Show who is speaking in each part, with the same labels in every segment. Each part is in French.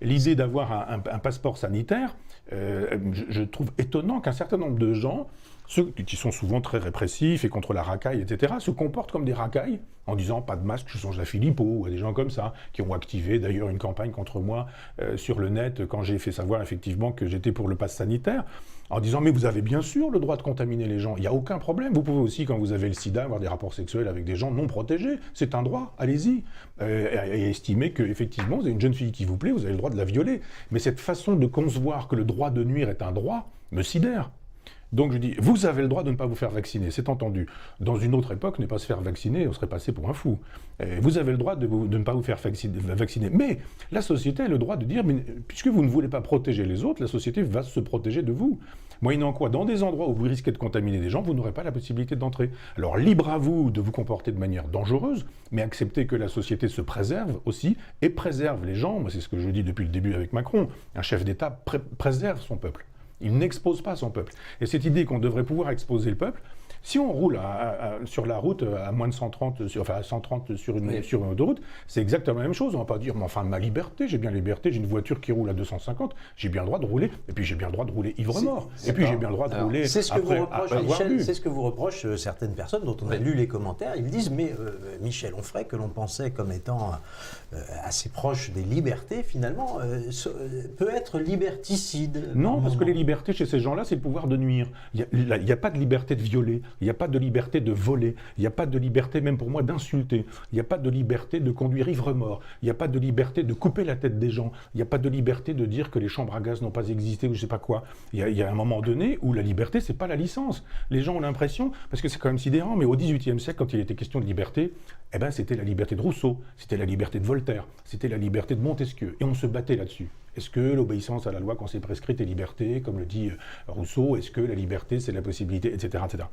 Speaker 1: l'idée d'avoir un passeport sanitaire, je trouve étonnant qu'un certain nombre de gens, ceux qui sont souvent très répressifs et contre la racaille, etc., se comportent comme des racailles en disant pas de masque, je change la Philippot, ou des gens comme ça, qui ont activé d'ailleurs une campagne contre moi sur le net quand j'ai fait savoir effectivement que j'étais pour le pass sanitaire, en disant mais vous avez bien sûr le droit de contaminer les gens, il n'y a aucun problème, vous pouvez aussi quand vous avez le sida avoir des rapports sexuels avec des gens non protégés, c'est un droit, allez-y, et estimer qu'effectivement vous avez une jeune fille qui vous plaît, vous avez le droit de la violer, mais cette façon de concevoir que le droit de nuire est un droit me sidère. Donc je dis, vous avez le droit de ne pas vous faire vacciner, c'est entendu. Dans une autre époque, ne pas se faire vacciner, on serait passé pour un fou. Vous avez le droit de ne pas vous faire vacciner. Mais la société a le droit de dire, mais, puisque vous ne voulez pas protéger les autres, la société va se protéger de vous. Moyennant quoi, dans des endroits où vous risquez de contaminer des gens, vous n'aurez pas la possibilité d'entrer. Alors libre à vous de vous comporter de manière dangereuse, mais acceptez que la société se préserve aussi, et préserve les gens. Moi c'est ce que je dis depuis le début avec Macron. Un chef d'État préserve son peuple. Il n'expose pas son peuple. Et cette idée qu'on devrait pouvoir exposer le peuple, si on roule sur la route à moins de 130, à 130 sur une autoroute, c'est exactement la même chose. On ne va pas dire, mais enfin, ma liberté, j'ai bien la liberté, j'ai une voiture qui roule à 250, j'ai bien le droit de rouler, et puis j'ai bien le droit de rouler ivre-mort. Et puis j'ai bien le droit de rouler
Speaker 2: c'est ce que
Speaker 1: après,
Speaker 2: vous reproche,
Speaker 1: après avoir bu.
Speaker 2: C'est ce que vous reprochent certaines personnes dont on a lu les commentaires. Ils disent, mais Michel Onfray, que l'on pensait comme étant assez proche des libertés, finalement, peut être liberticide.
Speaker 1: Non, parce que les libertés chez ces gens-là, c'est le pouvoir de nuire. Il n'y a pas de liberté de violer. Il n'y a pas de liberté de voler, il n'y a pas de liberté même pour moi d'insulter, il n'y a pas de liberté de conduire ivre-mort, il n'y a pas de liberté de couper la tête des gens, il n'y a pas de liberté de dire que les chambres à gaz n'ont pas existé ou je ne sais pas quoi. Il y a un moment donné où la liberté, c'est pas la licence. Les gens ont l'impression, parce que c'est quand même sidérant, mais au XVIIIe siècle, quand il était question de liberté, eh ben, c'était la liberté de Rousseau, c'était la liberté de Voltaire, c'était la liberté de Montesquieu, et on se battait là-dessus. Est-ce que l'obéissance à la loi qu'on s'est prescrite est liberté, comme le dit Rousseau? Est-ce que la liberté, c'est la possibilité, etc., etc.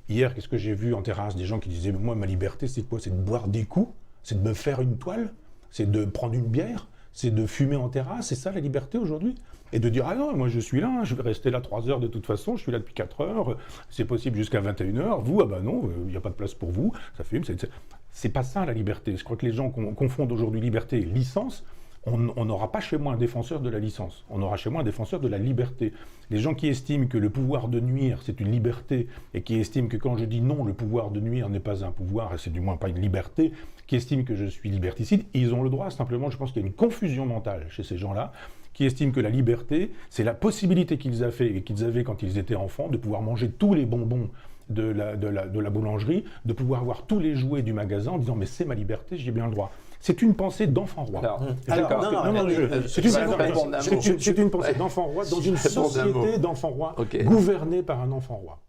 Speaker 1: Hier, qu'est-ce que j'ai vu en terrasse? Des gens qui disaient, moi, ma liberté, c'est quoi? C'est de boire des coups? C'est de me faire une toile? C'est de prendre une bière? C'est de fumer en terrasse? C'est ça la liberté aujourd'hui? Et de dire, ah non, moi je suis là, je vais rester là 3 heures de toute façon, je suis là depuis 4 heures, c'est possible jusqu'à 21 h, vous, ah ben non, il n'y a pas de place pour vous, ça fume, c'est pas ça la liberté. Je crois que les gens confondent aujourd'hui liberté et licence. On n'aura pas chez moi un défenseur de la licence, on aura chez moi un défenseur de la liberté. Les gens qui estiment que le pouvoir de nuire c'est une liberté, et qui estiment que quand je dis non, le pouvoir de nuire n'est pas un pouvoir, et c'est du moins pas une liberté, qui estiment que je suis liberticide, ils ont le droit, simplement je pense qu'il y a une confusion mentale chez ces gens-là, qui estiment que la liberté, c'est la possibilité qu'ils avaient quand ils étaient enfants, de pouvoir manger tous les bonbons de la boulangerie, de pouvoir avoir tous les jouets du magasin en disant mais c'est ma liberté, j'y ai bien le droit. C'est une pensée d'enfant roi. C'est une pensée d'enfant roi dans une société d'enfant roi gouvernée par un enfant roi.